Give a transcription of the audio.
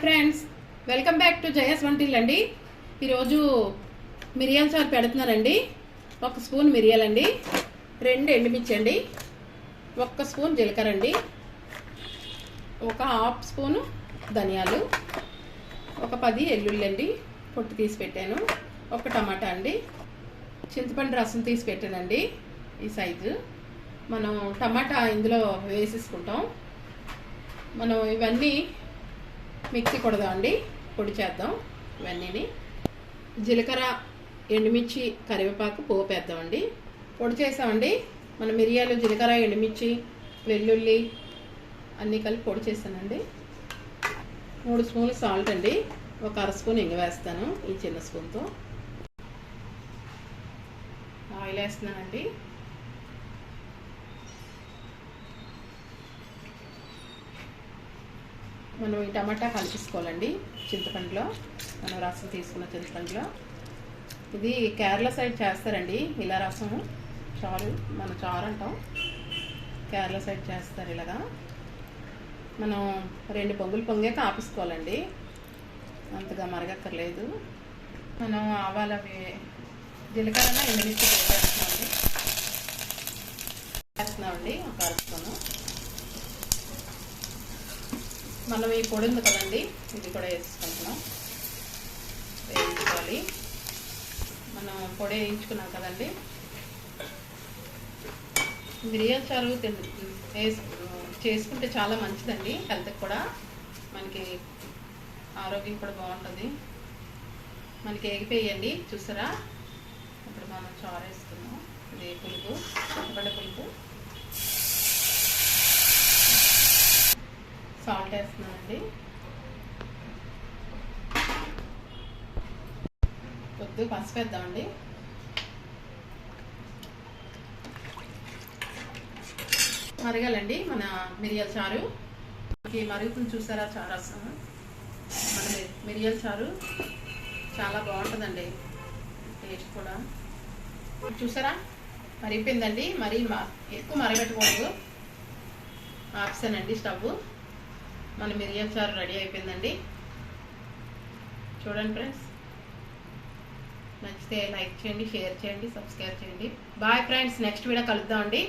Friends, welcome back to Jaya svantaillu అండి. ఈరోజు మిరియాల చారు పెడుతున్నానండి. 1 స్పూన్ మిరియాలండి, 2 ఎండుమిర్చి అండి, 1 స్పూన్ జీలకర్ర అండి, 1/2 స్పూను ధనియాలు, 10 ఎల్లుల్లి అండి పొట్టు తీసి పెట్టాను, 1 టమాటా అండి, చింతపండు రసం తీసి పెట్టానండి ఈ సైజు. మనం టమాటా ఇందులో వేసేసుకుంటాం. మనం ఇవన్నీ మిక్సీ కొడదామండి, పొడి చేద్దాం. ఇవన్నీ జీలకర్ర, ఎండుమిర్చి, కరివేపాకు పోపు వేద్దామండి. పొడి చేసామండి. మన మిరియాలు, జీలకర్ర, ఎండుమిర్చి, వెల్లుల్లి అన్నీ కలిపి పొడి చేస్తానండి. 3 స్పూన్లు సాల్ట్ అండి, 1/2 స్పూన్ ఇంగ వేస్తాను ఈ చిన్న స్పూన్తో. ఆయిల్ వేస్తున్నానండి. మనం ఈ టమాటా కలిపేసుకోవాలండి చింతపండులో, మనం రసం తీసుకున్న చింతపండులో. ఇది కేరళ సైడ్ చేస్తారండి ఇలా రసము, చారు, మన చారు అంటాం. కేరళ సైడ్ చేస్తారు ఇలాగా. మనం 2 పొంగులు పొంగాక ఆపేసుకోవాలండి, అంతగా మరగక్కర్లేదు. మనం ఆవాల జీలకర్ర ఎండుమిర్చి వేస్తున్నామండి 1/2 స్పూను. మనం ఈ పొడి ఉంది కదండి, ఇది కూడా వేసుకుంటున్నాం, వేయించుకోవాలి. మనం పొడి వేయించుకున్నాం కదండి. మిరియాల చారు చేసుకుంటే చాలా మంచిదండి, హెల్త్కి కూడా, మనకి ఆరోగ్యం కూడా బాగుంటుంది. మనకి ఎగిపోయండి చూసారా. ఇప్పుడు మనం చారు వేసుకున్నాం. ఇది పులుపు, చింతపండు పులుపు. సాల్ట్ వేస్తున్నానండి, కొద్దిగా పసుపు వేద్దామండి. మరగాలండి మన మిరియాల చారు. మరుగుతుంది చూసారా చారు అసలు. మన మిరియాల చారు చాలా బాగుంటుందండి, టేస్ట్ కూడా. చూసారా మరిగిపోయిందండి. మరి ఎక్కువ మరగపెట్టకూడదు, ఆప్షనండి స్టవ్. మన మిరియాల చారు రెడీ అయిపోయిందండి. చూడండి ఫ్రెండ్స్, నచ్చితే లైక్ చేయండి, షేర్ చేయండి, సబ్స్క్రైబ్ చేయండి. బాయ్ ఫ్రెండ్స్, నెక్స్ట్ వీడియో కలుద్దామండి.